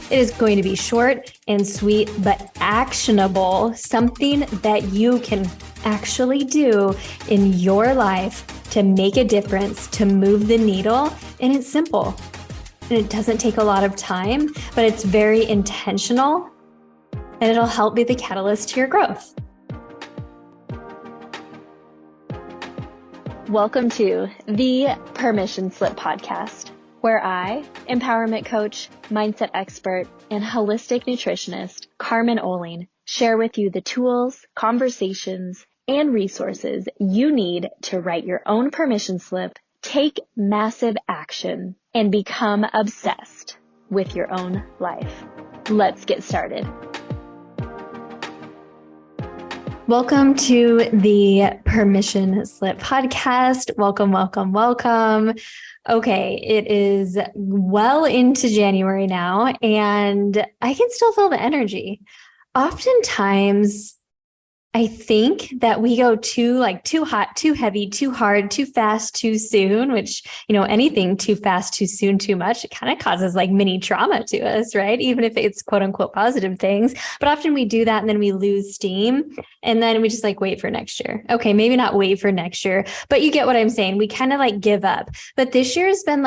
It is going to be short and sweet, but actionable, something that you can actually do in your life to make a difference, to move the needle. And it's simple. And it doesn't take a lot of time, but it's very intentional, and it'll help be the catalyst to your growth. Welcome to the Permission Slip podcast, where I, empowerment coach, mindset expert, and holistic nutritionist Carmen share with you the tools, conversations, and resources you need to write your own permission slip, take massive action, and become obsessed with your own life. Let's get started. Welcome to the Permission Slip podcast. Welcome. Okay, it is well into January now, and I can still feel the energy. Oftentimes, I think that we go too hot, too heavy, too hard, too fast, too soon, which, anything too fast, too soon, too much, it kind of causes like mini trauma to us, right? Even if it's quote unquote positive things. But often we do that and then we lose steam and then we just wait for next year. Okay, maybe not wait for next year, but you get what I'm saying. We kind of give up. But this year has been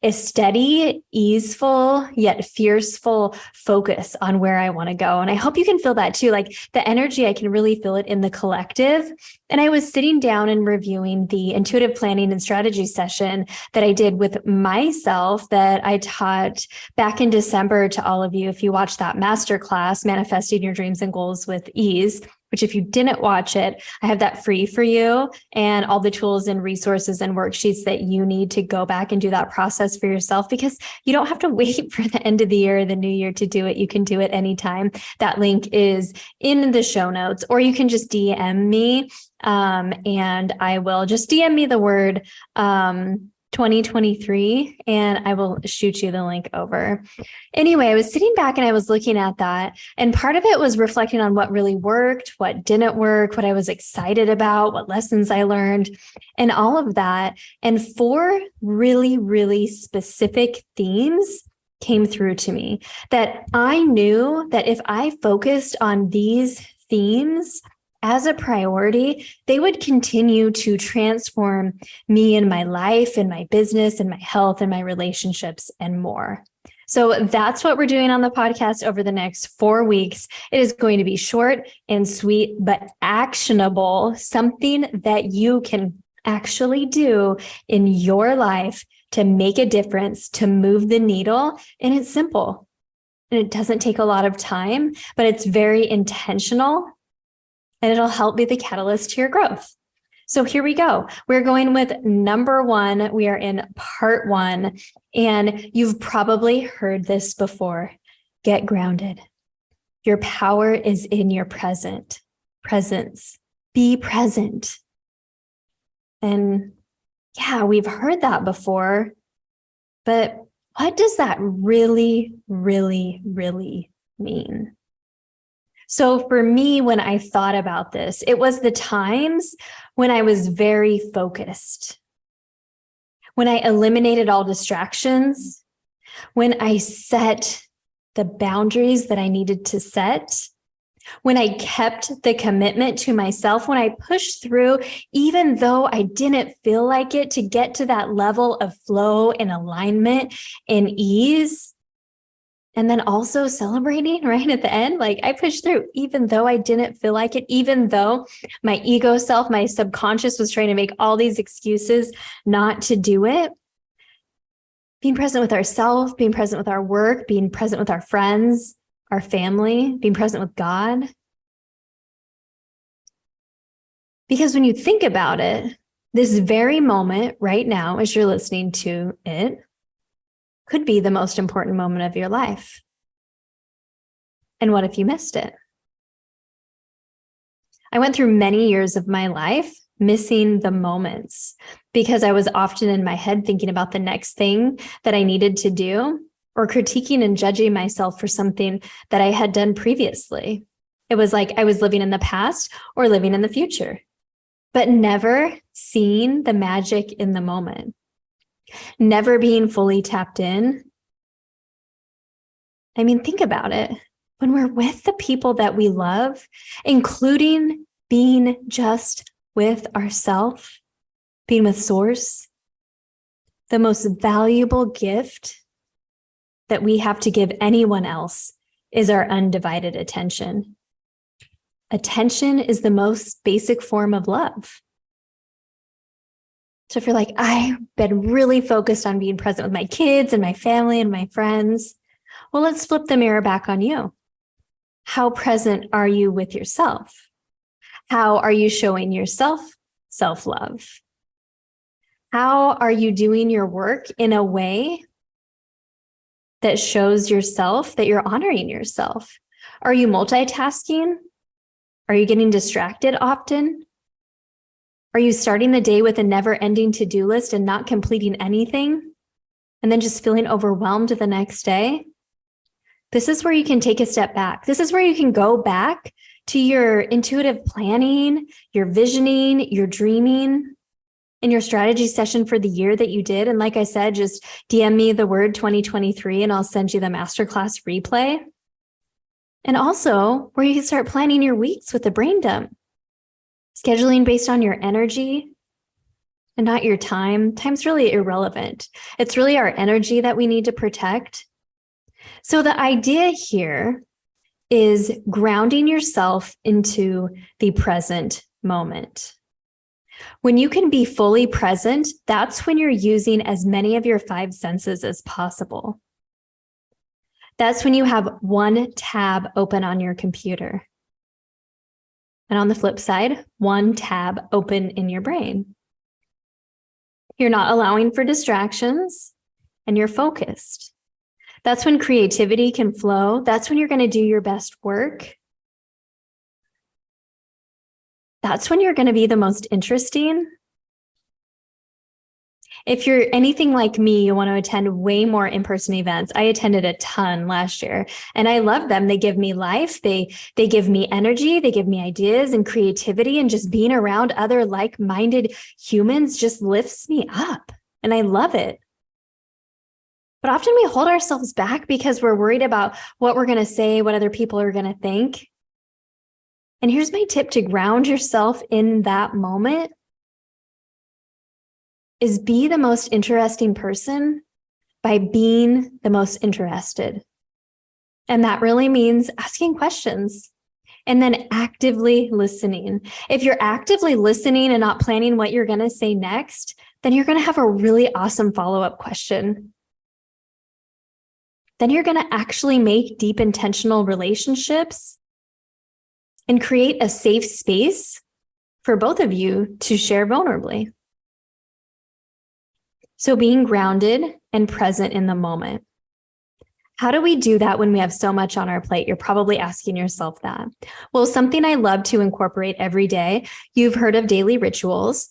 a steady, easeful, yet fierceful focus on where I want to go. And I hope you can feel that too. The energy, I can really feel it in the collective. And I was sitting down and reviewing the intuitive planning and strategy session that I did with myself that I taught back in December to all of you. If you watched that masterclass, Manifesting Your Dreams and Goals with Ease, which if you didn't watch it, I have that free for you and all the tools and resources and worksheets that you need to go back and do that process for yourself, because you don't have to wait for the end of the year or the new year to do it. You can do it anytime. That link is in the show notes, or you can just DM me and I will just DM me the word 2023 and I will shoot you the link over. Anyway, I was sitting back and I was looking at that, and part of it was reflecting on what really worked, what didn't work, what I was excited about, what lessons I learned, and all of that. And 4 really, really specific themes came through to me that I knew that if I focused on these themes as a priority, they would continue to transform me and my life and my business and my health and my relationships and more. So that's what we're doing on the podcast over the next 4 weeks. It is going to be short and sweet, but actionable, something that you can actually do in your life to make a difference, to move the needle. And it's simple. And it doesn't take a lot of time, but it's very intentional. And it'll help be the catalyst to your growth. So here we go. We're going with number 1. We are in part 1. And you've probably heard this before. Get grounded. Your power is in your presence. Be present. And yeah, we've heard that before. But what does that really, really, really mean? So for me, when I thought about this, it was the times when I was very focused, when I eliminated all distractions, when I set the boundaries that I needed to set, when I kept the commitment to myself, when I pushed through, even though I didn't feel like it, to get to that level of flow and alignment and ease. And then also celebrating right at the end, I pushed through, even though I didn't feel like it, even though my ego self, my subconscious was trying to make all these excuses not to do it. Being present with ourselves, being present with our work, being present with our friends, our family, being present with God. Because when you think about it, this very moment right now, as you're listening to it, could be the most important moment of your life. And what if you missed it? I went through many years of my life missing the moments because I was often in my head thinking about the next thing that I needed to do, or critiquing and judging myself for something that I had done previously. It was like I was living in the past or living in the future, but never seeing the magic in the moment, never being fully tapped in, I mean, think about it. When we're with the people that we love, including being just with ourselves, being with Source, the most valuable gift that we have to give anyone else is our undivided attention. Attention is the most basic form of love. So if you're like, I've been really focused on being present with my kids and my family and my friends, well, let's flip the mirror back on you. How present are you with yourself? How are you showing yourself self-love? How are you doing your work in a way that shows yourself that you're honoring yourself? Are you multitasking? Are you getting distracted often? Are you starting the day with a never-ending to-do list and not completing anything, and then just feeling overwhelmed the next day? This is where you can take a step back. This is where you can go back to your intuitive planning, your visioning, your dreaming, and your strategy session for the year that you did. And like I said, just DM me the word 2023 and I'll send you the masterclass replay. And also where you can start planning your weeks with the brain dump. Scheduling based on your energy and not your time. Time's really irrelevant. It's really our energy that we need to protect. So the idea here is grounding yourself into the present moment. When you can be fully present, that's when you're using as many of your 5 senses as possible. That's when you have one tab open on your computer. And on the flip side, one tab open in your brain. You're not allowing for distractions and you're focused. That's when creativity can flow. That's when you're going to do your best work. That's when you're going to be the most interesting. If you're anything like me, you want to attend way more in-person events. I attended a ton last year and I love them. They give me life. They give me energy. They give me ideas and creativity, and just being around other like-minded humans just lifts me up and I love it. But often we hold ourselves back because we're worried about what we're going to say, what other people are going to think. And here's my tip to ground yourself in that moment is be the most interesting person by being the most interested. And that really means asking questions and then actively listening. If you're actively listening and not planning what you're going to say next, then you're going to have a really awesome follow-up question. Then you're going to actually make deep intentional relationships and create a safe space for both of you to share vulnerably. So being grounded and present in the moment. How do we do that when we have so much on our plate? You're probably asking yourself that. Well, something I love to incorporate every day, you've heard of daily rituals.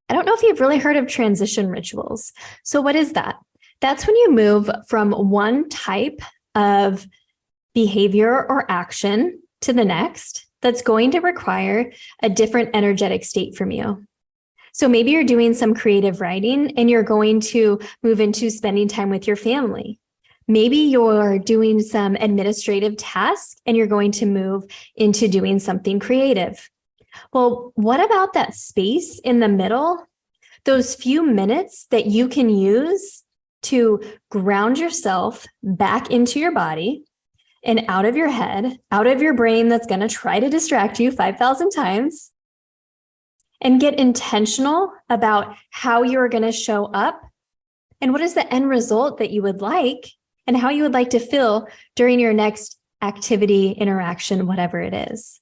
I don't know if you've really heard of transition rituals. So what is that? That's when you move from one type of behavior or action to the next that's going to require a different energetic state from you. So maybe you're doing some creative writing and you're going to move into spending time with your family. Maybe you're doing some administrative tasks and you're going to move into doing something creative. Well, what about that space in the middle? Those few minutes that you can use to ground yourself back into your body and out of your head, out of your brain that's going to try to distract you 5,000 times, and get intentional about how you're going to show up and what is the end result that you would like and how you would like to feel during your next activity, interaction, whatever it is.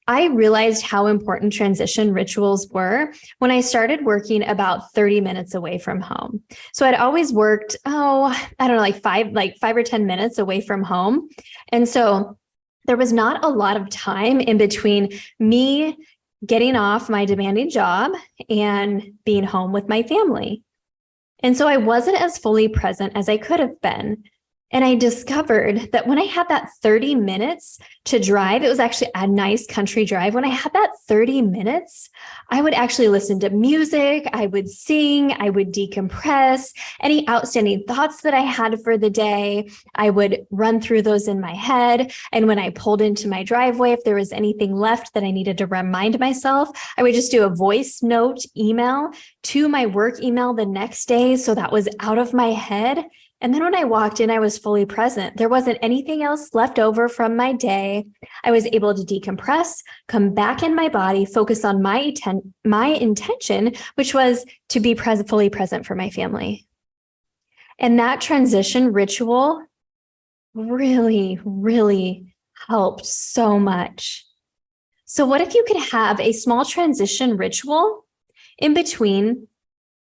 I realized how important transition rituals were when I started working about 30 minutes away from home. So I'd always worked, like five or 10 minutes away from home. And so there was not a lot of time in between me getting off my demanding job and being home with my family. And so I wasn't as fully present as I could have been. And I discovered that when I had that 30 minutes to drive, it was actually a nice country drive. When I had that 30 minutes, I would actually listen to music, I would sing, I would decompress. Any outstanding thoughts that I had for the day, I would run through those in my head. And when I pulled into my driveway, if there was anything left that I needed to remind myself, I would just do a voice note email to my work email the next day. So that was out of my head. And then when I walked in, I was fully present. There wasn't anything else left over from my day. I was able to decompress, come back in my body, focus on my intention, which was to be fully present for my family. And that transition ritual really, really helped so much. So what if you could have a small transition ritual in between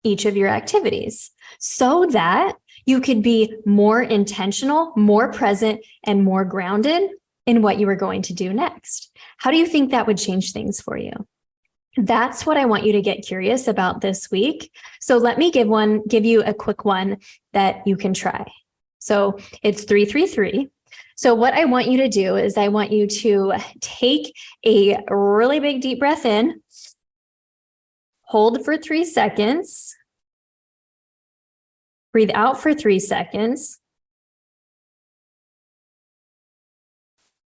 each of your activities so that you could be more intentional, more present, and more grounded in what you were going to do next? How do you think that would change things for you? That's what I want you to get curious about this week. So let me give you a quick one that you can try. So it's 3-3-3. So what I want you to do is I want you to take a really big deep breath in, hold for 3 seconds, breathe out for 3 seconds,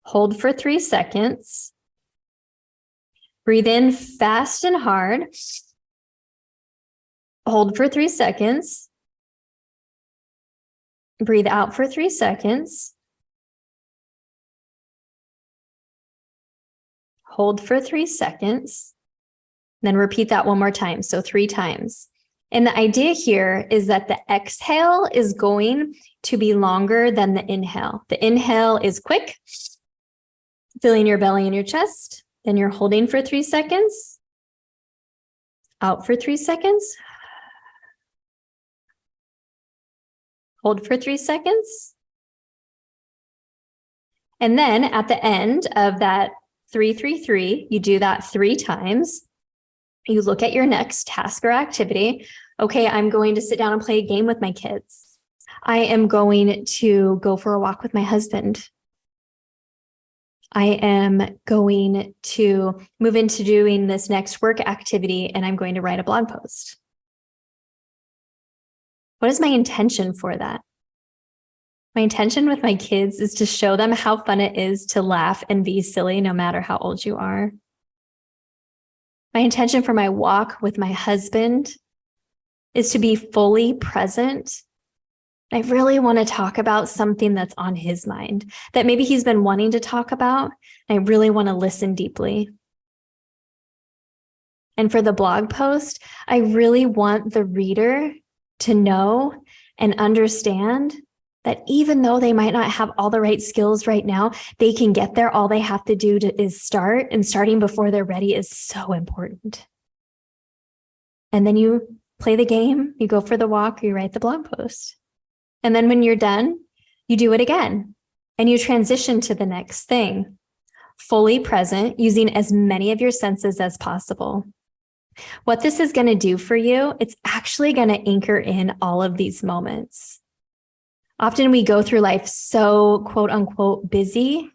hold for 3 seconds, breathe in fast and hard, hold for 3 seconds, breathe out for 3 seconds, hold for 3 seconds, then repeat that one more time. So 3 times. And the idea here is that the exhale is going to be longer than the inhale. The inhale is quick, filling your belly and your chest. Then you're holding for 3 seconds, out for 3 seconds, hold for 3 seconds. And then at the end of that 3-3-3, you do that 3 times. You look at your next task or activity. Okay, I'm going to sit down and play a game with my kids. I am going to go for a walk with my husband. I am going to move into doing this next work activity, and I'm going to write a blog post. What is my intention for that? My intention with my kids is to show them how fun it is to laugh and be silly no matter how old you are. My intention for my walk with my husband is to be fully present. I really want to talk about something that's on his mind that maybe he's been wanting to talk about. I really want to listen deeply. And for the blog post, I really want the reader to know and understand that even though they might not have all the right skills right now, they can get there. All they have to do is start, and starting before they're ready is so important. And then you play the game, you go for the walk, you write the blog post. And then when you're done, you do it again and you transition to the next thing, fully present, using as many of your senses as possible. What this is going to do for you, it's actually going to anchor in all of these moments. Often we go through life so quote unquote busy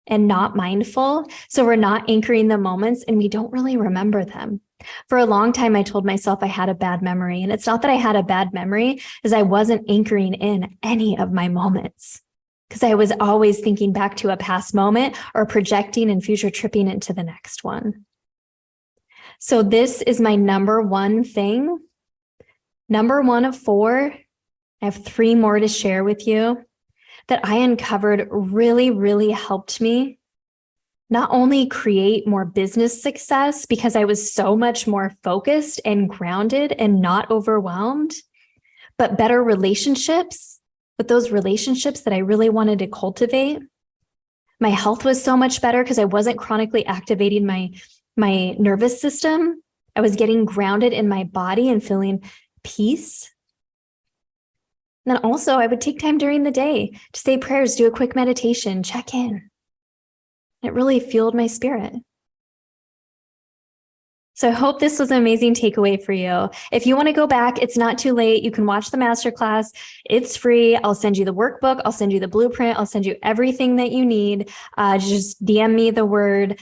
and not mindful. So we're not anchoring the moments and we don't really remember them. For a long time, I told myself I had a bad memory. And it's not that I had a bad memory, is I wasn't anchoring in any of my moments because I was always thinking back to a past moment or projecting and future tripping into the next one. So this is my number one thing. Number 1 of 4. I have 3 more to share with you that I uncovered really, really helped me not only create more business success because I was so much more focused and grounded and not overwhelmed, but better relationships with those relationships that I really wanted to cultivate. My health was so much better because I wasn't chronically activating my nervous system. I was getting grounded in my body and feeling peace. And then also I would take time during the day to say prayers, do a quick meditation, check in. It really fueled my spirit. So I hope this was an amazing takeaway for you. If you want to go back, it's not too late. You can watch the masterclass. It's free. I'll send you the workbook. I'll send you the blueprint. I'll send you everything that you need. Just DM me the word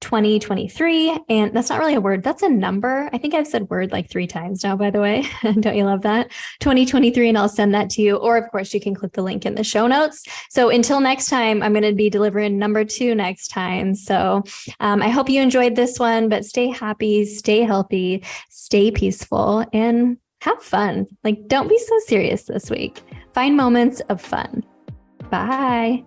2023. And that's not really a word. That's a number. I think I've said word like 3 times now, by the way. Don't you love that? 2023. And I'll send that to you. Or of course, you can click the link in the show notes. So until next time, I'm going to be delivering number 2 next time. So I hope you enjoyed this one, but stay happy, stay healthy, stay peaceful, and have fun. Like, don't be so serious this week. Find moments of fun. Bye.